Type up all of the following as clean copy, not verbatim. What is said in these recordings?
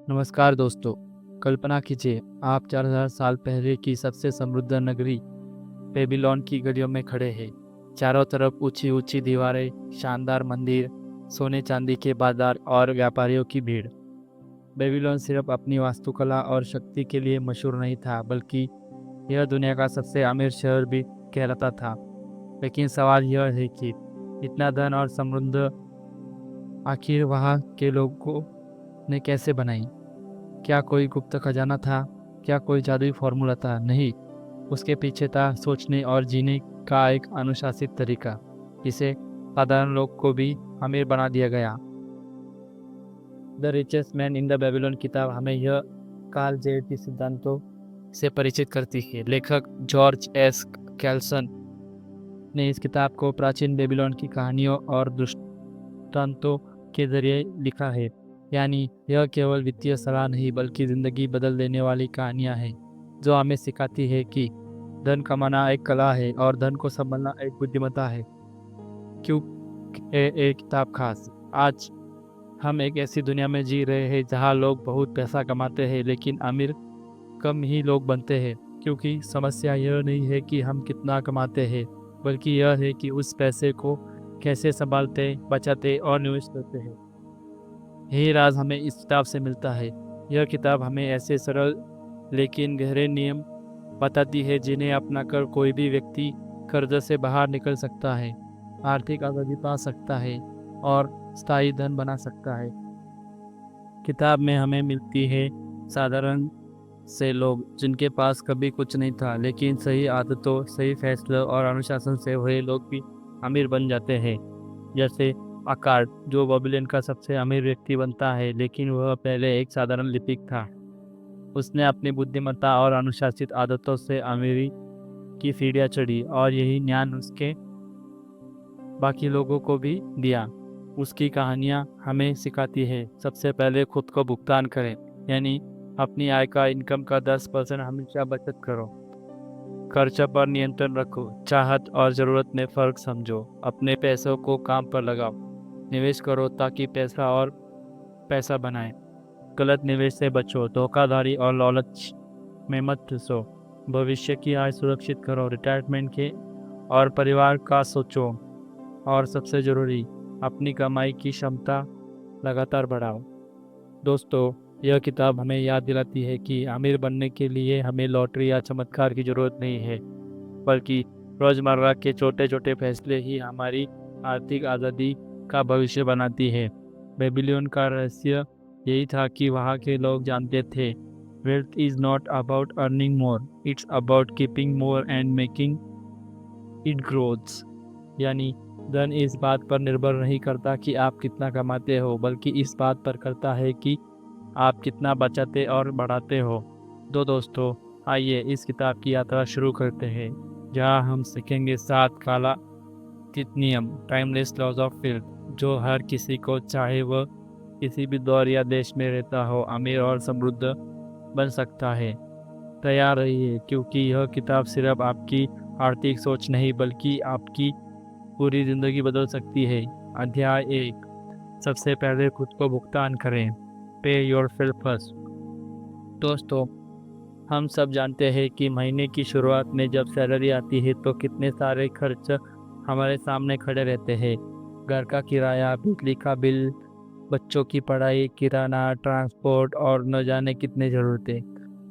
नमस्कार दोस्तों। कल्पना कीजिए आप 4000 साल पहले की सबसे समृद्ध नगरी बेबीलोन की गलियों में खड़े हैं। चारों तरफ ऊंची ऊंची दीवारें, शानदार मंदिर, सोने चांदी के बाजार और व्यापारियों की भीड़। बेबीलोन सिर्फ अपनी वास्तुकला और शक्ति के लिए मशहूर नहीं था, बल्कि यह दुनिया का सबसे अमीर शहर भी कहलाता था। लेकिन सवाल यह है कि इतना धन और समृद्ध आखिर वहाँ के लोगों ने कैसे बनाई? क्या कोई गुप्त खजाना था? क्या कोई जादुई फॉर्मूला था? नहीं, उसके पीछे था सोचने और जीने का एक अनुशासित तरीका, जिसे साधारण लोग को भी अमीर बना दिया गया। The richest man in the Babylon किताब हमें यह कार्ल जेडी सिद्धांतों से परिचित करती है। लेखक जॉर्ज एस कैल्सन ने इस किताब को प्राचीन बेबीलोन की कहानियों और दृष्टांतों के जरिए लिखा है। यानी यह केवल वित्तीय सलाह नहीं, बल्कि जिंदगी बदल देने वाली कहानियां हैं, जो हमें सिखाती है कि धन कमाना एक कला है और धन को संभालना एक बुद्धिमत्ता है। क्यों एक किताब खास? आज हम एक ऐसी दुनिया में जी रहे हैं जहां लोग बहुत पैसा कमाते हैं, लेकिन अमीर कम ही लोग बनते हैं। क्योंकि समस्या यह नहीं है कि हम कितना कमाते हैं, बल्कि यह है कि उस पैसे को कैसे संभालते, बचाते और निवेश करते हैं। यही राज हमें इस किताब से मिलता है। यह किताब हमें ऐसे सरल लेकिन गहरे नियम बताती है, जिन्हें अपनाकर कोई भी व्यक्ति कर्ज से बाहर निकल सकता है, आर्थिक आज़ादी पा सकता है और स्थायी धन बना सकता है। किताब में हमें मिलती है साधारण से लोग जिनके पास कभी कुछ नहीं था, लेकिन सही आदतों, सही फैसलों और अनुशासन से वही लोग भी अमीर बन जाते हैं। जैसे आकार्ड, जो बेबीलोन का सबसे अमीर व्यक्ति बनता है, लेकिन वह पहले एक साधारण लिपिक था। उसने अपनी बुद्धिमत्ता और अनुशासित आदतों से अमीरी की सीढ़ियाँ चढ़ी, और यही ज्ञान उसके बाकी लोगों को भी दिया। उसकी कहानियाँ हमें सिखाती है, सबसे पहले खुद को भुगतान करें, यानी अपनी आय का इनकम का 10% हमेशा बचत करो। खर्च पर नियंत्रण रखो, चाहत और ज़रूरत में फ़र्क समझो। अपने पैसों को काम पर लगाओ, निवेश करो ताकि पैसा बनाए। गलत निवेश से बचो, धोखाधड़ी और लालच में मत फंसो। भविष्य की आय सुरक्षित करो, रिटायरमेंट के और परिवार का सोचो। और सबसे ज़रूरी, अपनी कमाई की क्षमता लगातार बढ़ाओ। दोस्तों, यह किताब हमें याद दिलाती है कि अमीर बनने के लिए हमें लॉटरी या चमत्कार की ज़रूरत नहीं है, बल्कि रोज़मर्रा के छोटे छोटे फैसले ही हमारी आर्थिक आज़ादी का भविष्य बनाती है। बेबीलोन का रहस्य यही था कि वहाँ के लोग जानते थे, wealth is not about earning more, it's about keeping more and making it growths. यानी धन इस बात पर निर्भर नहीं करता कि आप कितना कमाते हो, बल्कि इस बात पर करता है कि आप कितना बचाते और बढ़ाते हो। दोस्तों, आइए इस किताब की यात्रा शुरू करते हैं, जहां हम सीखेंगे 7 कालातीत नियम, टाइमलेस लॉज ऑफ वेल्थ, जो हर किसी को, चाहे वह किसी भी दौर या देश में रहता हो, अमीर और समृद्ध बन सकता है। तैयार रहिए, क्योंकि यह किताब सिर्फ आपकी आर्थिक सोच नहीं, बल्कि आपकी पूरी जिंदगी बदल सकती है। अध्याय 1, सबसे पहले खुद को भुगतान करें। पे योरसेल्फ फर्स्ट। दोस्तों, हम सब जानते हैं कि महीने की शुरुआत में जब सैलरी आती है तो कितने सारे खर्च हमारे सामने खड़े रहते हैं। घर का किराया, बिजली का बिल, बच्चों की पढ़ाई, किराना, ट्रांसपोर्ट और न जाने कितने ज़रूरतें।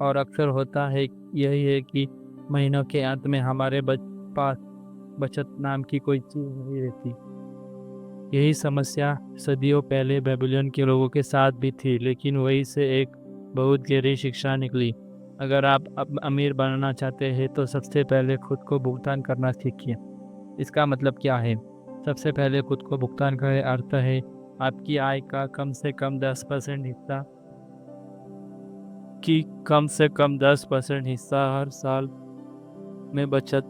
और अक्सर होता है यही है कि महीनों के अंत में हमारे पास बचत नाम की कोई चीज़ नहीं रहती। यही समस्या सदियों पहले बेबीलोन के लोगों के साथ भी थी, लेकिन वही से एक बहुत गहरी शिक्षा निकली। अगर आप अब अमीर बनना चाहते हैं तो सबसे पहले खुद को भुगतान करना सीखिए। इसका मतलब क्या है? सबसे पहले खुद को भुगतान करें अर्थ है आपकी आय का कम से कम 10% हिस्सा हर साल में बचत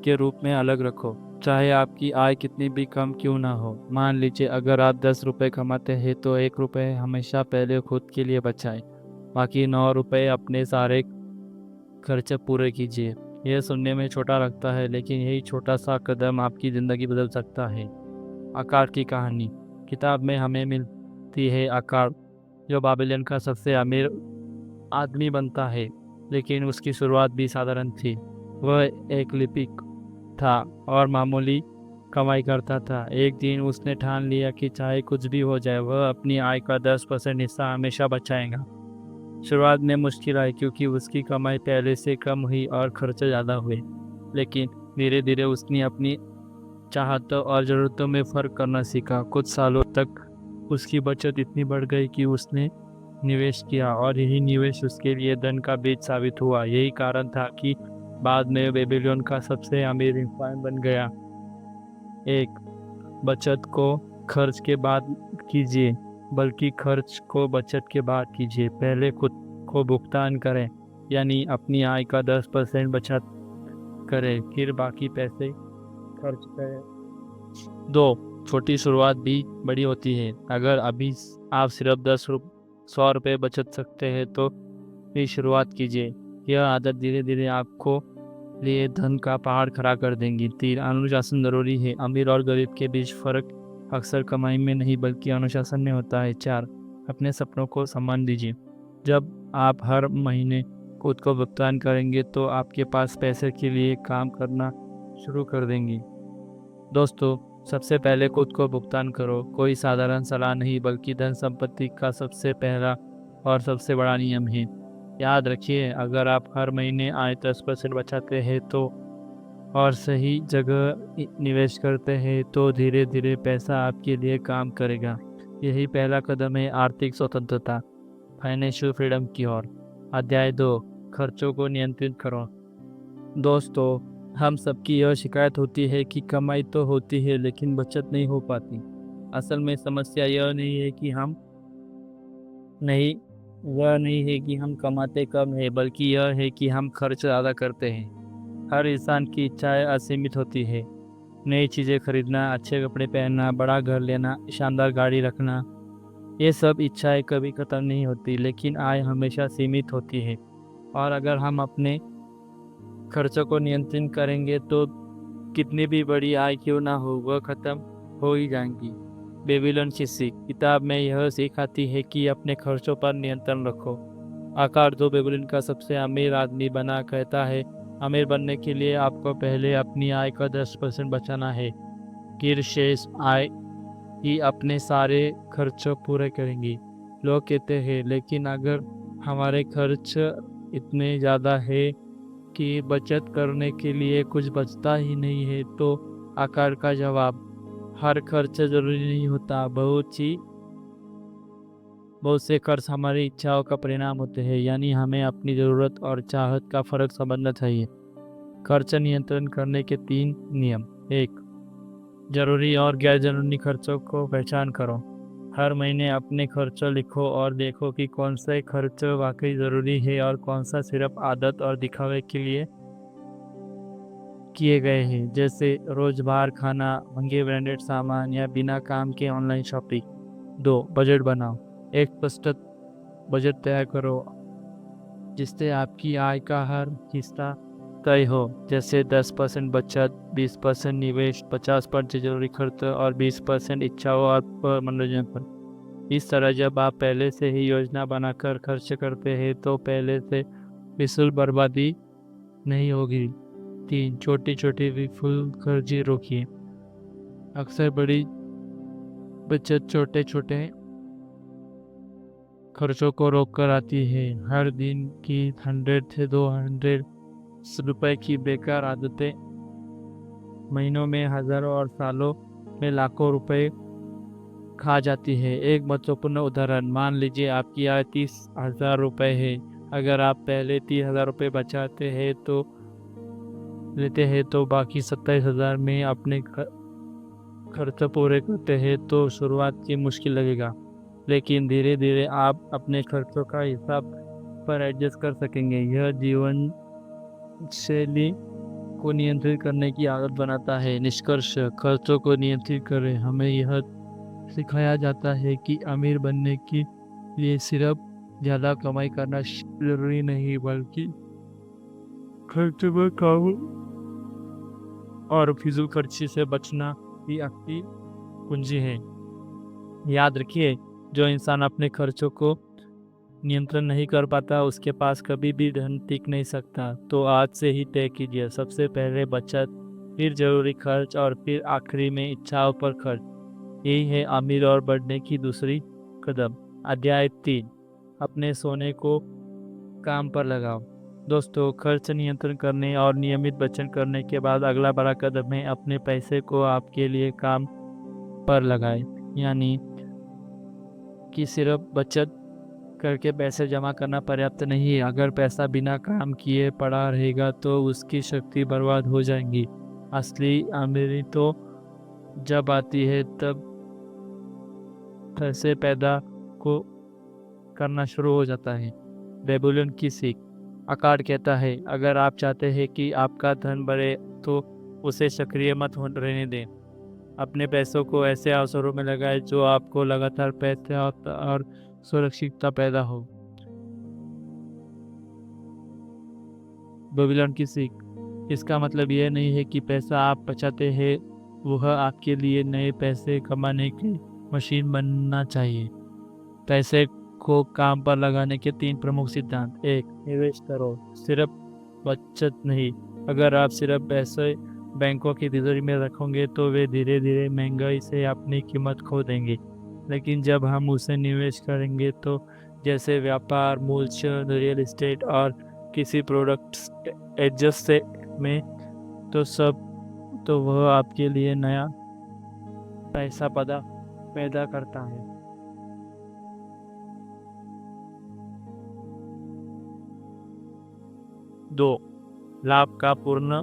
के रूप में अलग रखो, चाहे आपकी आय कितनी भी कम क्यों ना हो। मान लीजिए अगर आप 10 रुपये कमाते हैं तो 1 रुपये हमेशा पहले खुद के लिए बचाएं, बाकी 9 रुपये अपने सारे खर्च पूरे कीजिए। यह सुनने में छोटा लगता है, लेकिन यही छोटा सा कदम आपकी ज़िंदगी बदल सकता है। आकार की कहानी। किताब में हमें मिलती है आकार जो बाबिलोन का सबसे अमीर आदमी बनता है, लेकिन उसकी शुरुआत भी साधारण थी। वह एक लिपिक था और मामूली कमाई करता था। एक दिन उसने ठान लिया कि चाहे कुछ भी हो जाए, वह अपनी आय का 10% हिस्सा हमेशा बचाएगा। शुरुआत में मुश्किल आई क्योंकि उसकी कमाई पहले से कम हुई और खर्चे ज़्यादा हुए, लेकिन धीरे धीरे उसने अपनी चाहतों और ज़रूरतों में फ़र्क करना सीखा। कुछ सालों तक उसकी बचत इतनी बढ़ गई कि उसने निवेश किया, और यही निवेश उसके लिए धन का बीज साबित हुआ। यही कारण था कि बाद में बेबीलोन का सबसे अमीर इंसान बन गया। एक, बचत को खर्च के बाद कीजिए, बल्कि खर्च को बचत के बाद कीजिए। पहले खुद को भुगतान करें, यानी अपनी आय का 10% बचत करें, फिर बाकी पैसे खर्च करें। 2, छोटी शुरुआत भी बड़ी होती है। अगर अभी आप सिर्फ 100 रुपये बचत सकते हैं तो भी शुरुआत कीजिए। यह आदत धीरे धीरे आपको लिए धन का पहाड़ खड़ा कर देंगी। 3, अनुशासन जरूरी है। अमीर और गरीब के बीच फर्क अक्सर कमाई में नहीं बल्कि अनुशासन में होता है। 4, अपने सपनों को सम्मान दीजिए। जब आप हर महीने खुद को भुगतान करेंगे तो आपके पास पैसे के लिए काम करना शुरू कर देंगी। दोस्तों, सबसे पहले खुद को भुगतान करो। कोई साधारण सलाह नहीं बल्कि धन संपत्ति का सबसे पहला और सबसे बड़ा नियम है। याद रखिए, अगर आप हर महीने आय 10% बचाते हैं तो और सही जगह निवेश करते हैं तो धीरे धीरे पैसा आपके लिए काम करेगा। यही पहला कदम है आर्थिक स्वतंत्रता, फाइनेंशियल फ्रीडम की ओर। अध्याय 2, खर्चों को नियंत्रित करो। दोस्तों, हम सबकी यह शिकायत होती है कि कमाई तो होती है लेकिन बचत नहीं हो पाती। असल में समस्या यह नहीं है कि हम नहीं वह नहीं है कि हम कमाते कम है, बल्कि यह है कि हम खर्च ज़्यादा करते हैं। हर इंसान की इच्छाएं असीमित होती है। नई चीज़ें खरीदना, अच्छे कपड़े पहनना, बड़ा घर लेना, शानदार गाड़ी रखना, ये सब इच्छाएं कभी ख़त्म नहीं होती, लेकिन आय हमेशा सीमित होती है। और अगर हम अपने खर्चों को नियंत्रित करेंगे तो कितनी भी बड़ी आय क्यों ना हो, वह ख़त्म हो ही जाएंगी। बेबीलोन की सीख किताब में यह सिखाती है कि अपने खर्चों पर नियंत्रण रखो। आकार 2 बेबीलोन का सबसे अमीर आदमी बना कहता है, अमीर बनने के लिए आपको पहले अपनी आय का 10% बचाना है, फिर शेष आय ही अपने सारे खर्चों पूरे करेंगी। लोग कहते हैं, लेकिन अगर हमारे खर्च इतने ज़्यादा है कि बचत करने के लिए कुछ बचता ही नहीं है, तो आकार का जवाब, हर खर्च जरूरी नहीं होता। बहुत से खर्च हमारी इच्छाओं का परिणाम होते हैं, यानी हमें अपनी ज़रूरत और चाहत का फर्क समझना चाहिए। खर्च नियंत्रण करने के 3 नियम। 1, जरूरी और गैर जरूरी खर्चों को पहचान करो। हर महीने अपने खर्च लिखो और देखो कि कौन से खर्च वाकई ज़रूरी है और कौन सा सिर्फ आदत और दिखावे के लिए किए गए हैं, जैसे रोज बाहर खाना, महंगे ब्रांडेड सामान या बिना काम के ऑनलाइन शॉपिंग। 2, बजट बनाओ। एक स्पष्ट बजट तैयार करो जिससे आपकी आय का हर हिस्सा तय हो, जैसे 10% बचत, 20% निवेश, 50% जरूरी खर्च और 20% इच्छाओं और मनोरंजन पर। इस तरह जब आप पहले से ही योजना बनाकर खर्च करते हैं तो पहले से फिजूल बर्बादी नहीं होगी। 3, छोटी छोटी विफुल खर्ची रोकिए। अक्सर बड़ी बचत छोटे छोटे खर्चों को रोक कर आती है। हर दिन की 100 से 200 रुपए की बेकार आदतें महीनों में हजारों और सालों में लाखों रुपए खा जाती है। एक महत्वपूर्ण उदाहरण, मान लीजिए आपकी आय 30,000 रुपये है। अगर आप पहले 30,000 रुपये बचाते हैं तो बाकी 27,000 में अपने खर्च पूरे करते हैं तो शुरुआत की मुश्किल लगेगा, लेकिन धीरे धीरे आप अपने खर्चों का हिसाब पर एडजस्ट कर सकेंगे। यह जीवन शैली को नियंत्रित करने की आदत बनाता है। निष्कर्ष, खर्चों को नियंत्रित करें। हमें यह सिखाया जाता है कि अमीर बनने के लिए सिर्फ ज़्यादा कमाई करना जरूरी नहीं, बल्कि खर्च पर काबू और फिजूल खर्ची से बचना भी आपकी कुंजी है। याद रखिए, जो इंसान अपने खर्चों को नियंत्रण नहीं कर पाता उसके पास कभी भी धन टिक नहीं सकता। तो आज से ही तय कीजिए, सबसे पहले बचत, फिर जरूरी खर्च और फिर आखिरी में इच्छाओं पर खर्च। यही है अमीर और बढ़ने की दूसरी कदम। अध्याय 3, अपने सोने को काम पर लगाओ। दोस्तों, खर्च नियंत्रण करने और नियमित बचत करने के बाद अगला बड़ा कदम है अपने पैसे को आपके लिए काम पर लगाए। यानी कि सिर्फ बचत करके पैसे जमा करना पर्याप्त नहीं है। अगर पैसा बिना काम किए पड़ा रहेगा तो उसकी शक्ति बर्बाद हो जाएगी। असली अमीरी तो जब आती है तब पैसे पैदा को करना शुरू हो जाता है। बेबीलोन की सीख। अकार्ड कहता है, अगर आप चाहते हैं कि आपका धन बढ़े तो उसे सक्रिय मत रहने दें। अपने पैसों को ऐसे अवसरों में लगाएं जो आपको लगातार पैसे और सुरक्षितता पैदा हो। बेबीलोन की सीख। इसका मतलब यह नहीं है कि पैसा आप बचाते हैं वह आपके लिए नए पैसे कमाने की मशीन बनना चाहिए। पैसे को काम पर लगाने के 3 प्रमुख सिद्धांत। 1, निवेश करो, सिर्फ बचत नहीं। अगर आप सिर्फ पैसे बैंकों की तिजोरी में रखोगे तो वे धीरे धीरे महंगाई से अपनी कीमत खो देंगे। लेकिन जब हम उसे निवेश करेंगे तो जैसे व्यापार, मूलधन, रियल एस्टेट और किसी प्रोडक्ट्स एडजस्ट से में तो वह आपके लिए नया पैसा पैदा करता है। 2, लाभ का पूर्ण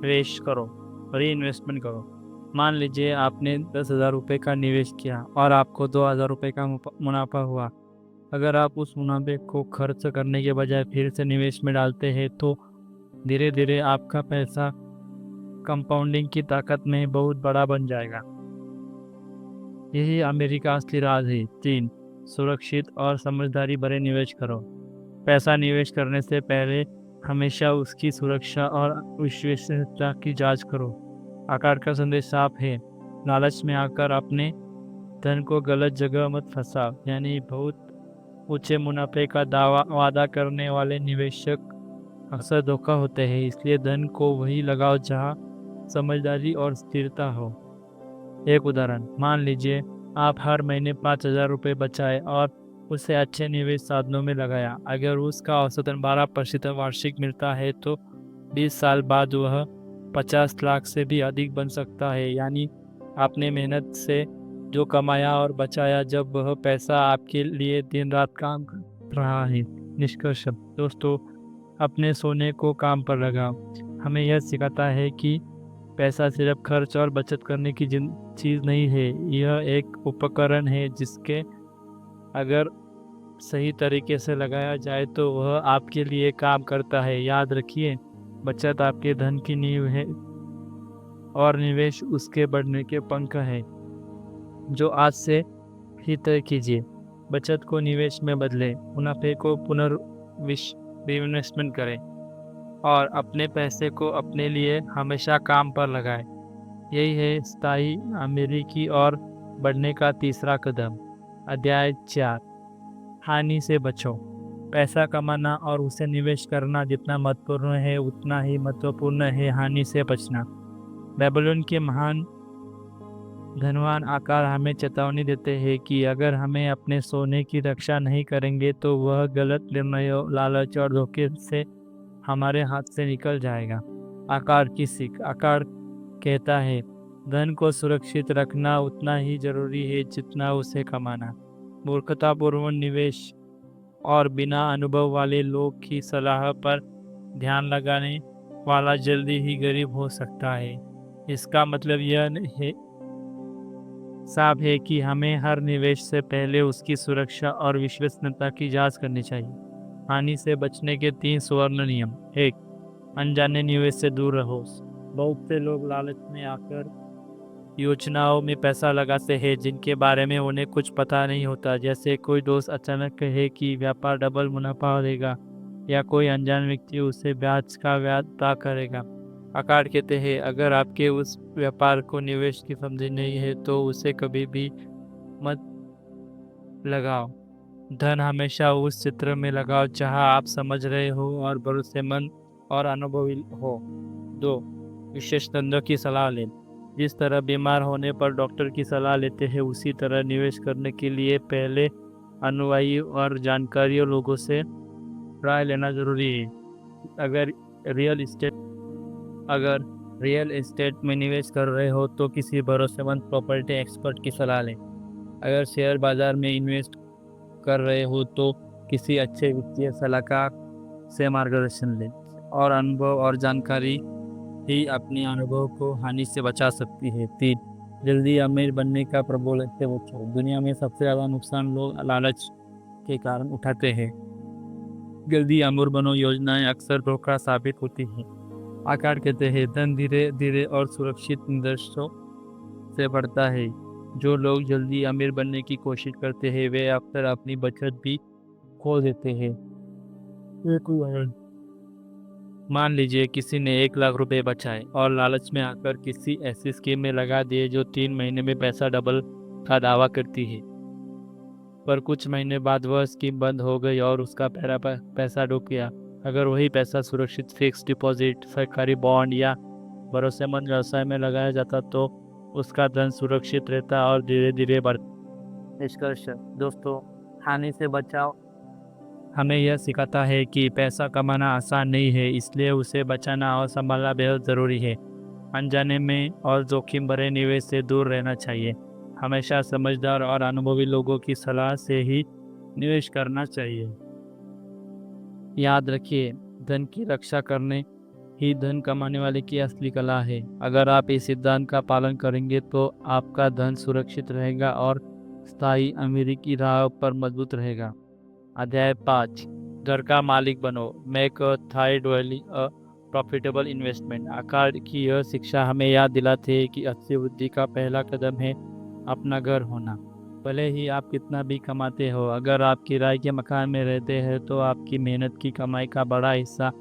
निवेश करो, री इन्वेस्टमेंट करो। मान लीजिए आपने 10,000 रुपये का निवेश किया और आपको 2,000 रुपये का मुनाफा हुआ। अगर आप उस मुनाफे को खर्च करने के बजाय फिर से निवेश में डालते हैं तो धीरे धीरे आपका पैसा कंपाउंडिंग की ताकत में बहुत बड़ा बन जाएगा। यही अमेरिका असली राज है। 3, सुरक्षित और समझदारी भरे निवेश करो। पैसा निवेश करने से पहले हमेशा उसकी सुरक्षा और विश्वसनीयता की जांच करो। आकार का संदेश साफ है, लालच में आकर अपने धन को गलत जगह मत फंसाओ। यानी बहुत ऊंचे मुनाफे का वादा करने वाले निवेशक अक्सर धोखा होते हैं। इसलिए धन को वही लगाओ जहां समझदारी और स्थिरता हो। एक उदाहरण, मान लीजिए आप हर महीने 5,000 रुपये बचाए और उसे अच्छे निवेश साधनों में लगाया। अगर उसका औसतन 12% वार्षिक मिलता है तो 20 साल बाद वह 50 लाख से भी अधिक बन सकता है। यानी आपने मेहनत से जो कमाया और बचाया, जब वह पैसा आपके लिए दिन रात काम कर रहा है। निष्कर्ष दोस्तों, अपने सोने को काम पर लगाओ हमें यह सिखाता है कि पैसा सिर्फ खर्च और बचत करने की चीज़ नहीं है। यह एक उपकरण है जिसके अगर सही तरीके से लगाया जाए तो वह आपके लिए काम करता है। याद रखिए, बचत आपके धन की नींव है और निवेश उसके बढ़ने के पंख है। जो आज से ही तय कीजिए, बचत को निवेश में बदलें, मुनाफे को इन्वेस्टमेंट करें और अपने पैसे को अपने लिए हमेशा काम पर लगाएं। यही है स्थायी अमीरी की ओर बढ़ने का तीसरा कदम। अध्याय 4, हानि से बचो। पैसा कमाना और उसे निवेश करना जितना महत्वपूर्ण है उतना ही महत्वपूर्ण है हानि से बचना। बेबीलोन के महान धनवान आकार हमें चेतावनी देते हैं कि अगर हमें अपने सोने की रक्षा नहीं करेंगे तो वह गलत निर्णयों, लालच और धोखे से हमारे हाथ से निकल जाएगा। आकार की सीख। आकार कहता है, धन को सुरक्षित रखना उतना ही जरूरी है जितना उसे कमाना। मूर्खतापूर्ण निवेश और बिना अनुभव वाले लोग की सलाह पर ध्यान लगाने वाला जल्दी ही गरीब हो सकता है। इसका मतलब यह है साफ है कि हमें हर निवेश से पहले उसकी सुरक्षा और विश्वसनीयता की जांच करनी चाहिए। हानि से बचने के 3 स्वर्ण नियम। 1, अनजाने निवेश से दूर रहो। बहुत से लोग लालच में आकर योजनाओं में पैसा लगाते हैं जिनके बारे में उन्हें कुछ पता नहीं होता। जैसे कोई दोस्त अचानक कहे कि व्यापार डबल मुनाफा देगा या कोई अनजान व्यक्ति उसे ब्याज का वादा करेगा। आकार कहते हैं, अगर आपके उस व्यापार को निवेश की समझ नहीं है तो उसे कभी भी मत लगाओ। धन हमेशा उस क्षेत्र में लगाओ जहां आप समझ रहे हो और भरोसेमंद और अनुभवी हो। 2. विशेषज्ञों की सलाह लें। जिस तरह बीमार होने पर डॉक्टर की सलाह लेते हैं, उसी तरह निवेश करने के लिए पहले अनुयायी और जानकारी लोगों से राय लेना जरूरी है। अगर रियल इस्टेट अगर रियल एस्टेट में निवेश कर रहे हो तो किसी भरोसेमंद प्रॉपर्टी एक्सपर्ट की सलाह लें। अगर शेयर बाजार में इन्वेस्ट कर रहे हो तो किसी अच्छे वित्तीय सलाहकार से मार्गदर्शन लें। और अनुभव और जानकारी ही अपने अनुभव को हानि से बचा सकती है। 3. जल्दी अमीर बनने का प्रलोभन से बचो। दुनिया में सबसे ज़्यादा नुकसान लोग लालच के कारण उठाते हैं। जल्दी अमीर बनो योजनाएं अक्सर धोखा साबित होती हैं। आकार कहते हैं धन धीरे धीरे और सुरक्षित निवेशों से बढ़ता है। जो लोग जल्दी अमीर बनने की कोशिश करते हैं वे अक्सर अपनी बचत भी खो देते हैं। एक उदाहरण, मान लीजिए किसी ने 1 लाख रुपए बचाए और लालच में आकर किसी ऐसी स्कीम में लगा दिए जो 3 महीने में पैसा डबल का दावा करती है। पर कुछ महीने बाद वह स्कीम बंद हो गई और उसका पहला पैसा डूब गया। अगर वही पैसा सुरक्षित फिक्स डिपॉजिट, सरकारी बॉन्ड या भरोसेमंद व्यवसाय में लगाया जाता तो उसका धन सुरक्षित रहता और धीरे धीरे बढ़ता। निष्कर्ष दोस्तों, हानि से बचाओ हमें यह सिखाता है कि पैसा कमाना आसान नहीं है, इसलिए उसे बचाना और संभालना बेहद ज़रूरी है। अनजाने में और जोखिम भरे निवेश से दूर रहना चाहिए। हमेशा समझदार और अनुभवी लोगों की सलाह से ही निवेश करना चाहिए। याद रखिए, धन की रक्षा करने ही धन कमाने वाले की असली कला है। अगर आप इस सिद्धांत का पालन करेंगे तो आपका धन सुरक्षित रहेगा और स्थायी अमीरी की राह पर मजबूत रहेगा। अध्याय 5, घर का मालिक बनो, make a thy dwelling a profitable investment. आकार की यह शिक्षा हमें याद दिलाती है कि अच्छी बुद्धि का पहला कदम है अपना घर होना। भले ही आप कितना भी कमाते हो, अगर आप किराए के मकान में रहते हैं तो आपकी मेहनत की कमाई का बड़ा हिस्सा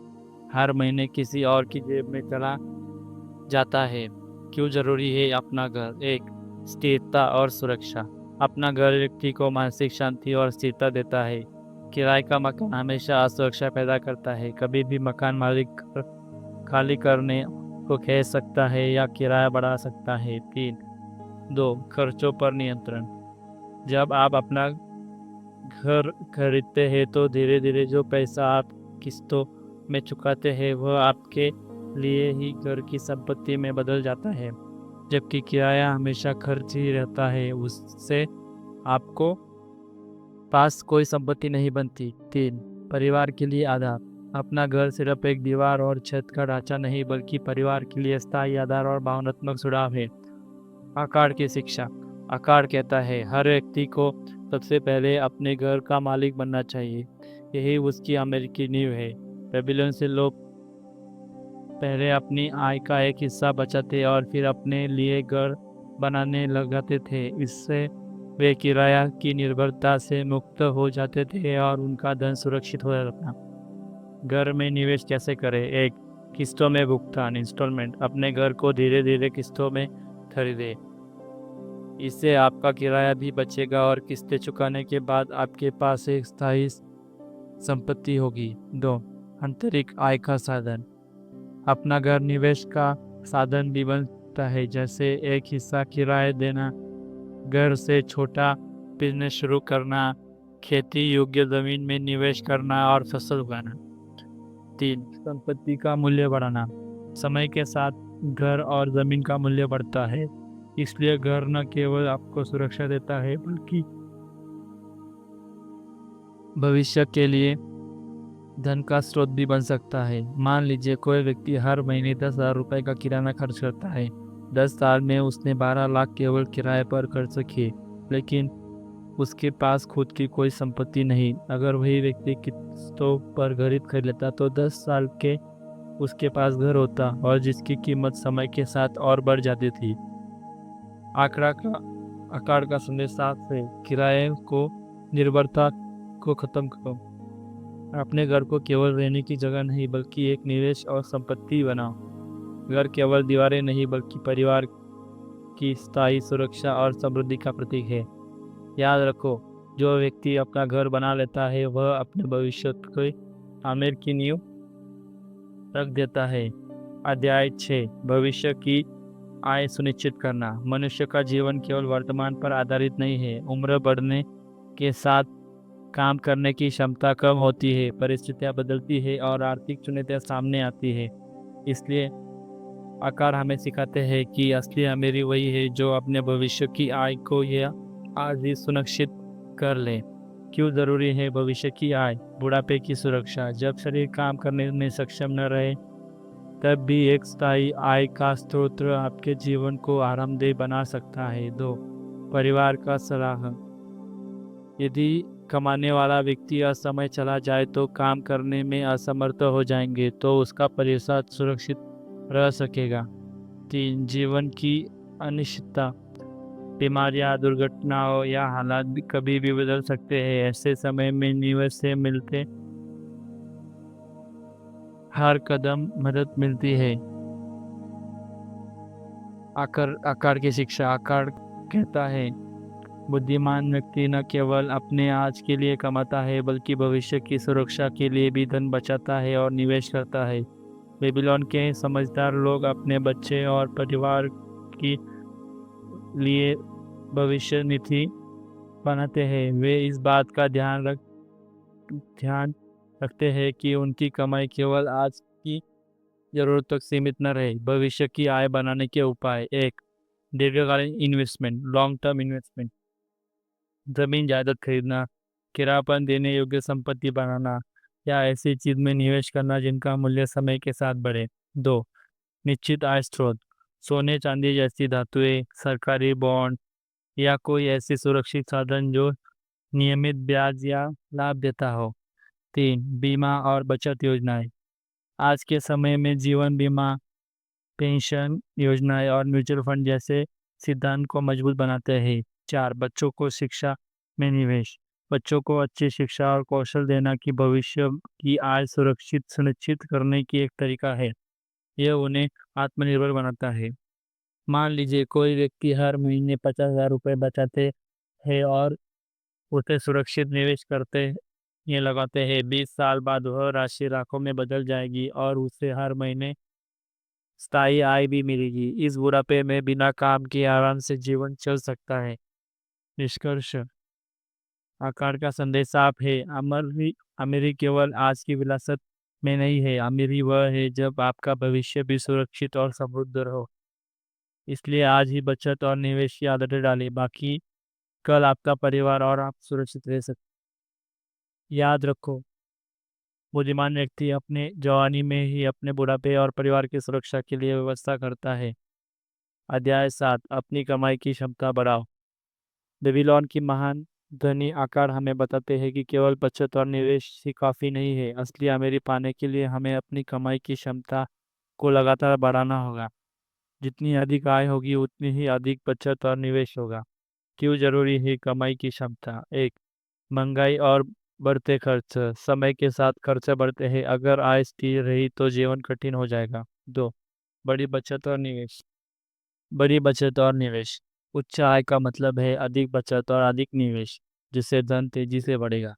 हर महीने किसी और की जेब में चला जाता है। क्यों जरूरी है अपना घर? 1. स्थिरता और सुरक्षा। अपना घर व्यक्ति को मानसिक शांति और स्थिरता देता है। किराए का मकान हमेशा असुरक्षा पैदा करता है। कभी भी मकान मालिक खाली करने को कह सकता है या किराया बढ़ा सकता है। 3. 2. खर्चों पर नियंत्रण। जब आप अपना घर खरीदते हैं तो धीरे धीरे जो पैसा आप किस्तों में चुकाते हैं वह आपके लिए ही घर की संपत्ति में बदल जाता है, जबकि किराया हमेशा खर्च ही रहता है, उससे आपको पास कोई संपत्ति नहीं बनती। 3. परिवार के लिए आधार। अपना घर सिर्फ एक दीवार और छत का ढांचा नहीं बल्कि परिवार के लिए स्थायी आधार और भावनात्मक जुड़ाव है। आकार की शिक्षा। आकार कहता है हर व्यक्ति को सबसे पहले अपने घर का मालिक बनना चाहिए। यही उसकी अमेरिकी नींव है। बेबीलोन से लोग पहले अपनी आय का एक हिस्सा बचाते और फिर अपने लिए घर बनाने लगाते थे। इससे वे किराया की निर्भरता से मुक्त हो जाते थे और उनका धन सुरक्षित हो जाता। घर में निवेश कैसे करें? 1. किस्तों में भुगतान, इंस्टॉलमेंट। अपने घर को धीरे धीरे किस्तों में खरीदें। इससे आपका किराया भी बचेगा और किस्तें चुकाने के बाद आपके पास एक स्थायी संपत्ति होगी। 2. आंतरिक आय का साधन। अपना घर निवेश का साधन भी बनता है, जैसे एक हिस्सा किराए देना, घर से छोटा बिजनेस शुरू करना, खेती योग्य जमीन में निवेश करना और फसल उगाना। 3. संपत्ति का मूल्य बढ़ाना। समय के साथ घर और जमीन का मूल्य बढ़ता है, इसलिए घर न केवल आपको सुरक्षा देता है बल्कि भविष्य के लिए धन का स्रोत भी बन सकता है। मान लीजिए कोई व्यक्ति हर महीने 10,000 रुपये का किराना खर्च करता है। 10 साल में उसने 12 लाख केवल किराए पर खर्च किए, लेकिन उसके पास खुद की कोई संपत्ति नहीं। अगर वही व्यक्ति किस्तों पर खरीद लेता तो 10 साल के उसके पास घर होता और जिसकी कीमत समय के साथ और बढ़ जाती थी। आकार का संदेश साफ है। किराए को निर्भरता को खत्म करो। अपने घर को केवल रहने की जगह नहीं बल्कि एक निवेश और संपत्ति बनाओ। घर केवल दीवारें नहीं बल्कि परिवार की स्थायी सुरक्षा और समृद्धि का प्रतीक है। याद रखो, जो व्यक्ति अपना घर बना लेता है वह अपने भविष्य के आमिर की नींव रख देता है। अध्याय 6 भविष्य की आय सुनिश्चित करना। मनुष्य का जीवन केवल वर्तमान पर आधारित नहीं है। उम्र बढ़ने के साथ काम करने की क्षमता कम होती है, परिस्थितियां बदलती है और आर्थिक चुनौतियां सामने आती है। इसलिए आकार हमें सिखाते हैं कि असली अमीरी वही है जो अपने भविष्य की आय को यह आज ही सुनिश्चित कर ले। क्यों जरूरी है भविष्य की आय? बुढ़ापे की सुरक्षा। जब शरीर काम करने में सक्षम न रहे तब भी एक स्थायी आय का स्रोत आपके जीवन को आरामदेह बना सकता है। 2 परिवार का सलाह। यदि कमाने वाला व्यक्ति असमय चला जाए तो काम करने में असमर्थ हो जाएंगे तो उसका परिवार सुरक्षित रह सकेगा। 3 जीवन की अनिश्चितता। बीमारियां, दुर्घटनाओं या हालात भी कभी भी बदल सकते हैं। ऐसे समय में निवेश से मिलते हर कदम मदद मिलती है। आकार की शिक्षा। आकार कहता है बुद्धिमान व्यक्ति न केवल अपने आज के लिए कमाता है बल्कि भविष्य की सुरक्षा के लिए भी धन बचाता है और निवेश करता है। बेबीलोन के समझदार लोग अपने बच्चे और परिवार की लिए भविष्य निधि बनाते हैं। वे इस बात का ध्यान रखते हैं कि उनकी कमाई केवल आज की जरूरत तक सीमित न रहे। भविष्य की आय बनाने के उपाय। 1 दीर्घकालीन इन्वेस्टमेंट, लॉन्ग टर्म इन्वेस्टमेंट। जमीन जायदाद खरीदना, किरायापन देने योग्य संपत्ति बनाना या ऐसी चीज में निवेश करना जिनका मूल्य समय के साथ बढ़े। 2 निश्चित आय स्रोत, सोने चांदी जैसी धातुएं, सरकारी बॉन्ड या कोई ऐसी सुरक्षित साधन जो नियमित ब्याज या लाभ देता हो। 3 बीमा और बचत योजनाएं। आज के समय में जीवन बीमा, पेंशन योजनाएं और म्यूचुअल फंड जैसे सिद्धांत को मजबूत बनाते हैं। 4 बच्चों को शिक्षा में निवेश। बच्चों को अच्छी शिक्षा और कौशल देना कि भविष्य की आय सुरक्षित सुनिश्चित करने की एक तरीका है। यह उन्हें आत्मनिर्भर बनाता है। मान लीजिए कोई व्यक्ति हर महीने 50,000 रुपये बचाते हैं और उसे सुरक्षित निवेश करते ये लगाते हैं। 20 साल बाद वह राशि लाखों में बदल जाएगी और उसे हर महीने स्थायी आय भी मिलेगी। इस बुढ़ापे में बिना काम के आराम से जीवन चल सकता है। निष्कर्ष। आकार का संदेश साफ है। अमीरी केवल आज की विरासत में नहीं है। अमीरी वह है जब आपका भविष्य भी सुरक्षित और समृद्ध हो। इसलिए आज ही बचत और निवेश की आदतें डालें, बाकी कल आपका परिवार और आप सुरक्षित रह सकते। याद रखो, बुद्धिमान व्यक्ति अपने जवानी में ही अपने बुढ़ापे और परिवार की सुरक्षा के लिए व्यवस्था करता है। अध्याय 7 अपनी कमाई की क्षमता बढ़ाओ। बेबीलोन की महान धनी आकार हमें बताते हैं कि केवल बचत और निवेश ही काफी नहीं है। असली अमीरी पाने के लिए हमें अपनी कमाई की क्षमता को लगातार बढ़ाना होगा। जितनी अधिक आय होगी उतनी ही अधिक बचत और निवेश होगा। क्यों जरूरी है कमाई की क्षमता? 1 महंगाई और बढ़ते खर्च। समय के साथ खर्च बढ़ते हैं। अगर आय स्थिर रही तो जीवन कठिन हो जाएगा। 2 बड़ी बचत और निवेश। बड़ी बचत और निवेश। उच्च आय का मतलब है अधिक बचत और अधिक निवेश, जिससे धन तेजी से बढ़ेगा।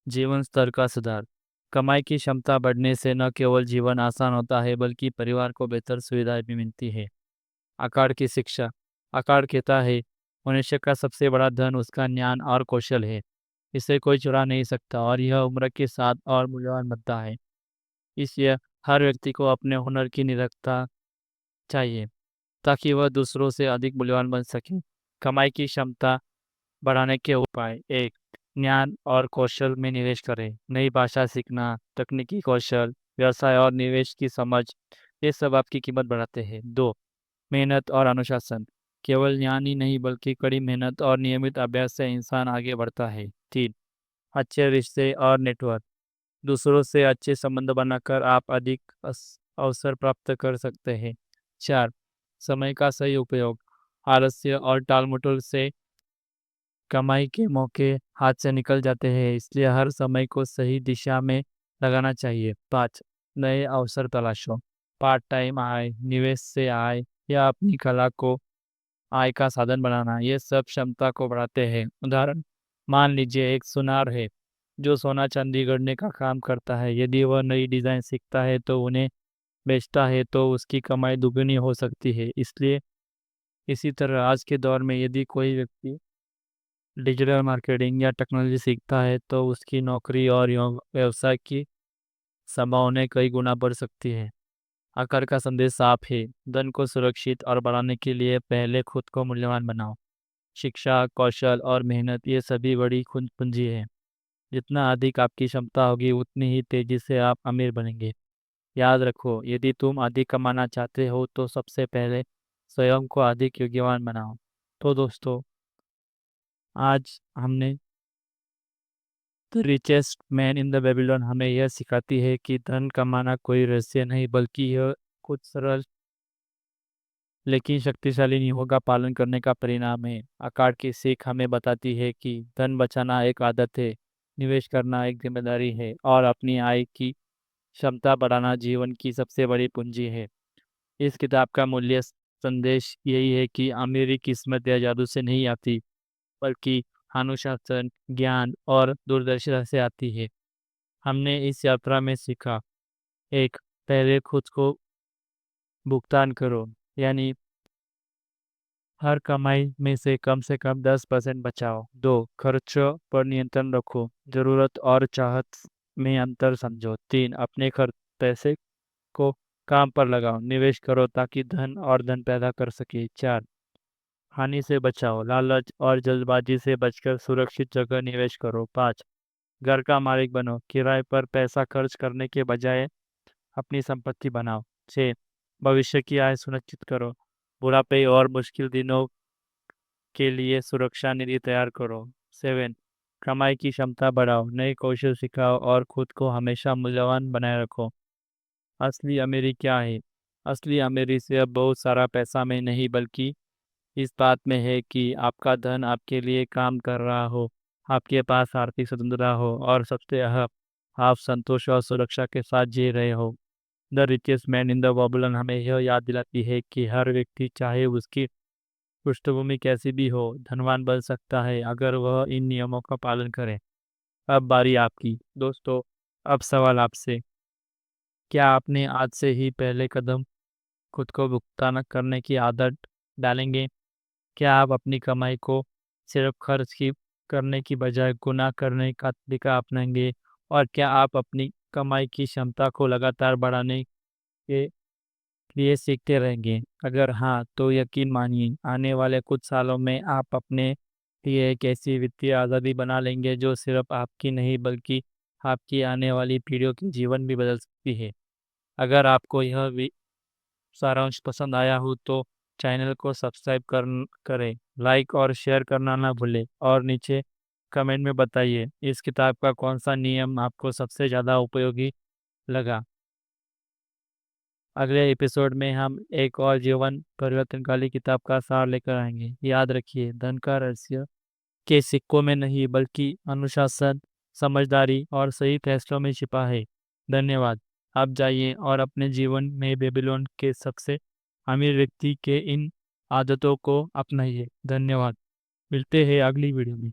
जीवन स्तर का सुधार। कमाई की क्षमता बढ़ने से न केवल जीवन आसान होता है बल्कि परिवार को बेहतर सुविधाएं भी मिलती है। आकार की शिक्षा। आकार कहता है मनुष्य का सबसे बड़ा धन उसका ज्ञान और कौशल है। इसे कोई चुरा नहीं सकता और यह उम्र के साथ और मूल्यवान बनता है। इसलिए हर व्यक्ति को अपने हुनर की निरंतरता चाहिए ताकि वह दूसरों से अधिक मूल्यवान बन सके। कमाई की क्षमता बढ़ाने के उपाय। 1 ज्ञान और कौशल में निवेश करें। नई भाषा सीखना, तकनीकी कौशल, व्यवसाय और निवेश की समझ, ये सब आपकी कीमत बढ़ाते हैं। 2 मेहनत और अनुशासन। केवल ज्ञान ही नहीं बल्कि कड़ी मेहनत और नियमित अभ्यास से इंसान आगे बढ़ता है। 3 अच्छे रिश्ते और नेटवर्क। दूसरों से अच्छे संबंध बनाकर आप अधिक अवसर प्राप्त कर सकते हैं। 4 समय का सही उपयोग। आलस्य और टालमटोल से कमाई के मौके हाथ से निकल जाते हैं, इसलिए हर समय को सही दिशा में लगाना चाहिए। 5 नए अवसर तलाशो। पार्ट टाइम आय, निवेश से आय या अपनी कला को आय का साधन बनाना, ये सब क्षमता को बढ़ाते हैं। उदाहरण मान लीजिए एक सुनार है जो सोना चांदी गढ़ने का काम करता है। यदि वह नई डिज़ाइन सीखता है तो उन्हें बेचता है तो उसकी कमाई दुगनी हो सकती है। इसलिए इसी तरह आज के दौर में यदि कोई व्यक्ति डिजिटल मार्केटिंग या टेक्नोलॉजी सीखता है तो उसकी नौकरी और व्यवसाय की संभावनाएं कई गुना बढ़ सकती है। आकार का संदेश साफ है। धन को सुरक्षित और बढ़ाने के लिए पहले खुद को मूल्यवान बनाओ। शिक्षा, कौशल और मेहनत ये सभी बड़ी पूंजी है। जितना अधिक आपकी क्षमता होगी उतनी ही तेजी से आप अमीर बनेंगे। याद रखो, यदि तुम अधिक कमाना चाहते हो तो सबसे पहले स्वयं को अधिक योग्यवान बनाओ। तो दोस्तों, आज हमने the richest man in the Babylon हमें यह सिखाती है कि धन कमाना कोई रहस्य नहीं, बल्कि यह कुछ सरल लेकिन शक्तिशाली नियमों का पालन करने का परिणाम है। आकार की सीख हमें बताती है कि धन बचाना एक आदत है, निवेश करना एक जिम्मेदारी है और अपनी आय की क्षमता बढ़ाना जीवन की सबसे बड़ी पूंजी है। इस किताब का मूल्य संदेश यही है कि अमीरी किस्मत या जादू से नहीं आती, बल्कि अनुशासन, ज्ञान और दूरदर्शिता से आती है। हमने इस यात्रा में सीखा: एक, पहले खुद को भुगतान करो, यानी हर कमाई में से कम 10% बचाओ। दो, खर्चों पर नियंत्रण रखो, जरूरत और चाहत में अंतर समझो। तीन, अपने खर्च पैसे को काम पर लगाओ, निवेश करो ताकि धन पैदा कर सके। चार, हानि से बचाओ, लालच और जल्दबाजी से बचकर सुरक्षित जगह निवेश करो। पाँच, घर का मालिक बनो, किराए पर पैसा खर्च करने के बजाय अपनी संपत्ति बनाओ। छः, भविष्य की आय सुनिश्चित करो, बुढ़ापे और मुश्किल दिनों के लिए सुरक्षा निधि तैयार करो। सेवन, कमाई की क्षमता बढ़ाओ, नए कौशल सिखाओ और खुद को हमेशा मूल्यवान बनाए रखो। असली अमीरी क्या है? असली अमीरी से अब बहुत सारा पैसा में नहीं, बल्कि इस बात में है कि आपका धन आपके लिए काम कर रहा हो, आपके पास आर्थिक स्वतंत्रता हो और सबसे अहम, आप संतोष और सुरक्षा के साथ जी रहे हो। The richest man in the Babylon हमें यह याद दिलाती है कि हर व्यक्ति, चाहे उसकी पृष्ठभूमि कैसी भी हो, धनवान बन सकता है अगर वह इन नियमों का पालन करे। अब बारी आपकी दोस्तों। अब सवाल आपसे: क्या आपने आज से ही पहले कदम खुद को भुगतान करने की आदत डालेंगे? क्या आप अपनी कमाई को सिर्फ खर्च की करने की बजाय गुना करने का तरीका अपनाएंगे? और क्या आप अपनी कमाई की क्षमता को लगातार बढ़ाने के लिए सीखते रहेंगे? अगर हाँ, तो यकीन मानिए आने वाले कुछ सालों में आप अपने लिए एक ऐसी वित्तीय आज़ादी बना लेंगे जो सिर्फ आपकी नहीं, बल्कि आपकी आने वाली पीढ़ियों के जीवन भी बदल सकती है। अगर आपको यह सारांश पसंद आया हो तो चैनल को सब्सक्राइब करें, लाइक और शेयर करना ना भूलें और नीचे कमेंट में बताइए इस किताब का कौन सा नियम आपको सबसे ज़्यादा उपयोगी लगा। अगले एपिसोड में हम एक और जीवन परिवर्तनकारी किताब का सार लेकर आएंगे। याद रखिए, धन का रहस्य के सिक्कों में नहीं, बल्कि अनुशासन, समझदारी और सही फैसलों में छिपा है। धन्यवाद। आप जाइए और अपने जीवन में बेबीलोन के सबसे अमीर व्यक्ति के इन आदतों को अपनाइए। धन्यवाद। मिलते हैं अगली वीडियो में।